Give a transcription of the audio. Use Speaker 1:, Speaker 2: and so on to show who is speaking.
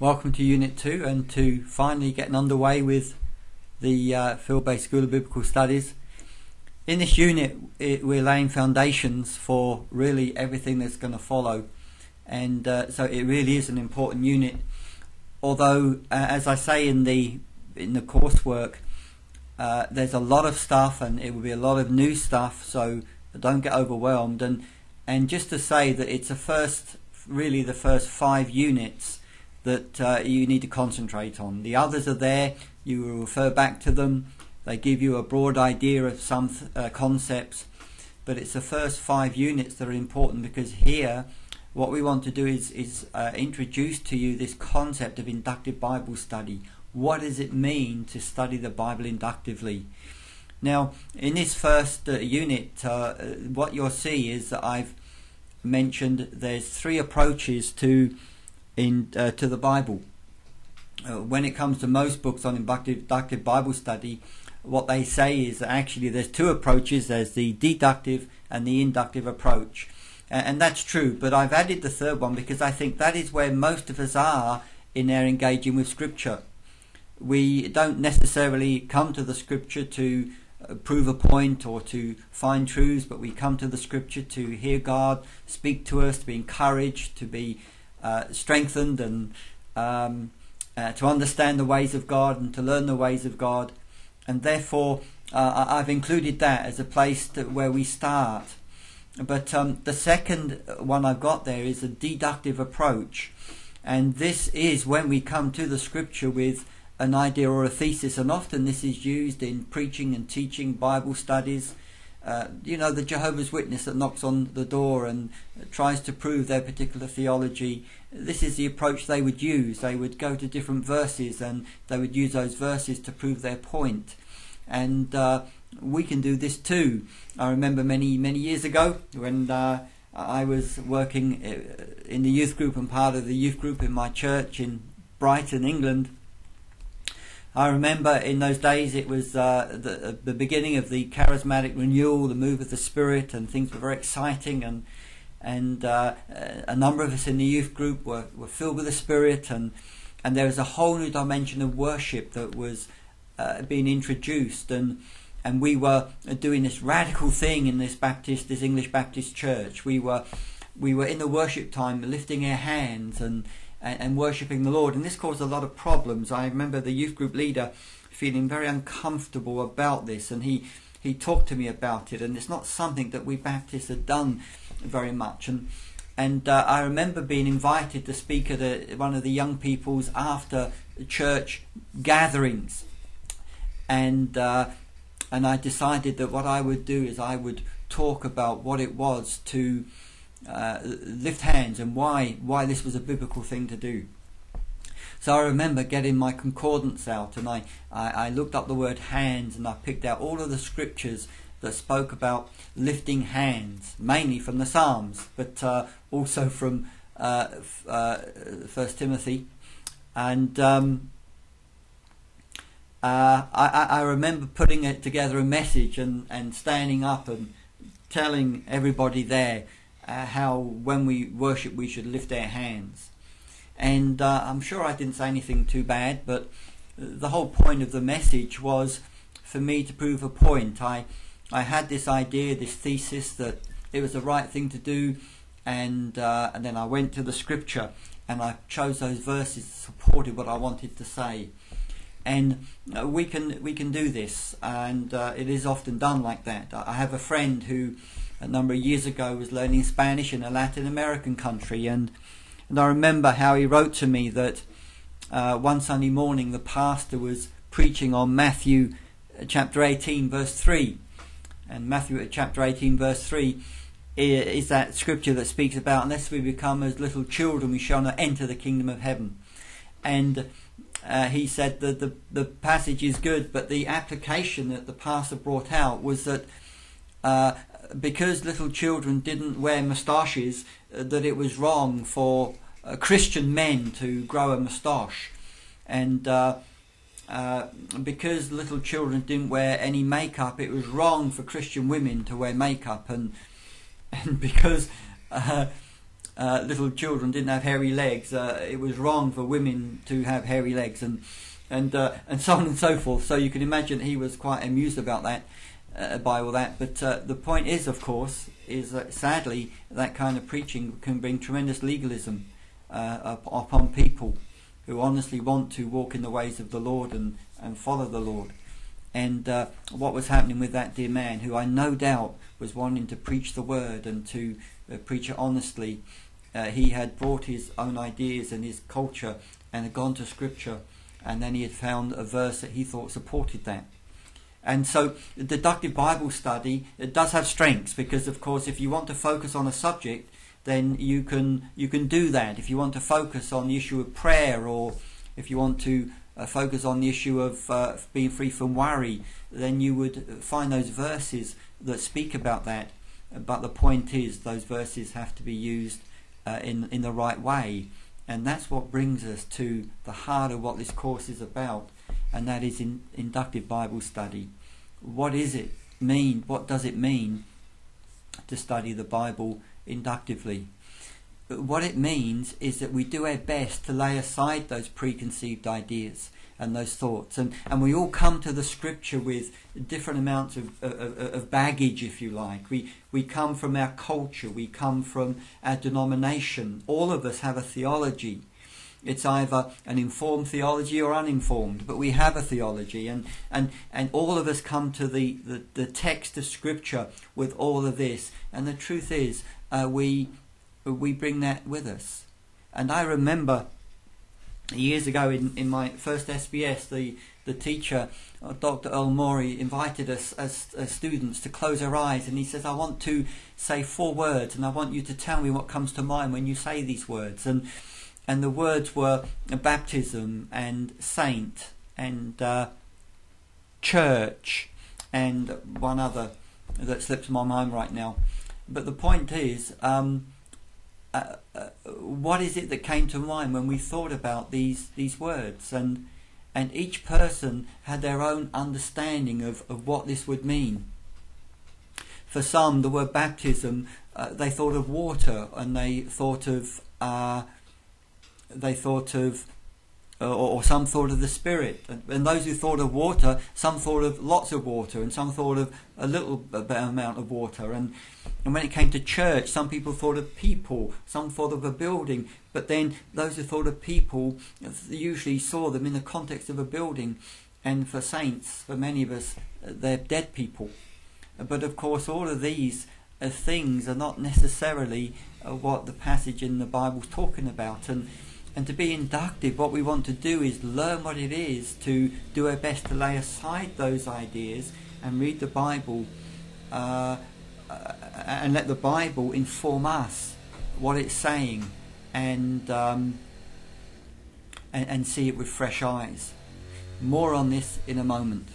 Speaker 1: Welcome to Unit 2 and to finally getting underway with the Field-Based School of Biblical Studies. In this unit we're laying foundations for really everything that's going to follow, and so it really is an important unit, although as I say in the coursework, there's a lot of stuff and it will be a lot of new stuff, so don't get overwhelmed, and just to say that it's the first 5 units that you need to concentrate on. The others are there, you will refer back to them, they give you a broad idea of some concepts, but it's the first 5 units that are important, because here what we want to do is introduce to you this concept of inductive Bible study. What does it mean to study the Bible inductively? Now, in this first unit, what you'll see is that I've mentioned there's 3 approaches to the Bible. When it comes to most books on inductive Bible study, what they say is that actually there's 2 approaches. There's the deductive and the inductive approach, and that's true, but I've added the 3rd one because I think that is where most of us are in our engaging with Scripture. We don't necessarily come to the Scripture to prove a point or to find truths, but we come to the Scripture to hear God speak to us, to be encouraged, to be strengthened, and to understand the ways of God and to learn the ways of God. And therefore I've included that as a place where we start. But the second one I've got there is a deductive approach, and this is when we come to the Scripture with an idea or a thesis, and often this is used in preaching and teaching, Bible studies. You know, the Jehovah's Witness that knocks on the door and tries to prove their particular theology. This is the approach they would use. They would go to different verses and they would use those verses to prove their point. And we can do this too. I remember many years ago when I was working in the youth group and part of the youth group in my church in Brighton, England. I remember in those days it was the beginning of the charismatic renewal, the move of the Spirit, and things were very exciting, and a number of us in the youth group were filled with the Spirit, and there was a whole new dimension of worship that was being introduced, and we were doing this radical thing in this English Baptist church. We were in the worship time lifting our hands and worshipping the Lord, and this caused a lot of problems. I remember the youth group leader feeling very uncomfortable about this, and he talked to me about it, and it's not something that we Baptists had done very much, and I remember being invited to speak at one of the young people's after church gatherings, and I decided that what I would do is I would talk about what it was to lift hands and why this was a biblical thing to do. So I remember getting my concordance out, and I looked up the word hands, and I picked out all of the scriptures that spoke about lifting hands, mainly from the Psalms, but also from 1 Timothy. And I remember putting together a message and standing up and telling everybody there how when we worship we should lift our hands. And I'm sure I didn't say anything too bad, but the whole point of the message was for me to prove a point. I had this idea, this thesis, that it was the right thing to do, and then I went to the Scripture and I chose those verses that supported what I wanted to say. And we can do this, and it is often done like that. I have a friend who a number of years ago was learning Spanish in a Latin American country, and I remember how he wrote to me that one Sunday morning the pastor was preaching on Matthew chapter 18 verse 3, and Matthew chapter 18 verse 3 is that scripture that speaks about unless we become as little children we shall not enter the kingdom of heaven. And he said that the passage is good, but the application that the pastor brought out was that because little children didn't wear moustaches, that it was wrong for Christian men to grow a moustache, and because little children didn't wear any makeup, it was wrong for Christian women to wear makeup, and because little children didn't have hairy legs. It was wrong for women to have hairy legs, and so on and so forth. So you can imagine he was quite amused about that, by all that. But the point is, of course, is that sadly that kind of preaching can bring tremendous legalism upon people who honestly want to walk in the ways of the Lord and follow the Lord. And what was happening with that dear man, who I no doubt was wanting to preach the word and to preach it honestly, he had brought his own ideas and his culture and had gone to Scripture, and then he had found a verse that he thought supported that. And so the deductive Bible study, it does have strengths, because of course if you want to focus on a subject, then you can do that. If you want to focus on the issue of prayer, or if you want to focus on the issue of being free from worry, then you would find those verses that speak about that. But the point is, those verses have to be used in the right way, and that's what brings us to the heart of what this course is about, and that is inductive Bible study. What is it mean? What does it mean to study the Bible inductively? What it means is that we do our best to lay aside those preconceived ideas and those thoughts, and we all come to the Scripture with different amounts of baggage, if you like. We come from our culture, we come from our denomination. All of us have a theology. It's either an informed theology or uninformed, but we have a theology, and all of us come to the text of Scripture with all of this. And the truth is, we bring that with us. And I remember years ago in my first SBS, the teacher, Dr. Earl Morey, invited us as students to close our eyes, and he says, I want to say 4 words, and I want you to tell me what comes to mind when you say these words. And the words were baptism and saint and church and one other that slips my mind right now. But the point is, what is it that came to mind when we thought about these words? And each person had their own understanding of what this would mean. For some, the word baptism, they thought of water, and they thought of or some thought of the Spirit. And those who thought of water, some thought of lots of water, and some thought of a little amount of water. And when it came to church, some people thought of people, some thought of a building. But then those who thought of people usually saw them in the context of a building. And for saints, for many of us, they're dead people. But of course, all of these things are not necessarily what the passage in the Bible's talking about. And to be inductive, what we want to do is learn what it is to do our best to lay aside those ideas and read the Bible and let the Bible inform us what it's saying, and see it with fresh eyes. More on this in a moment.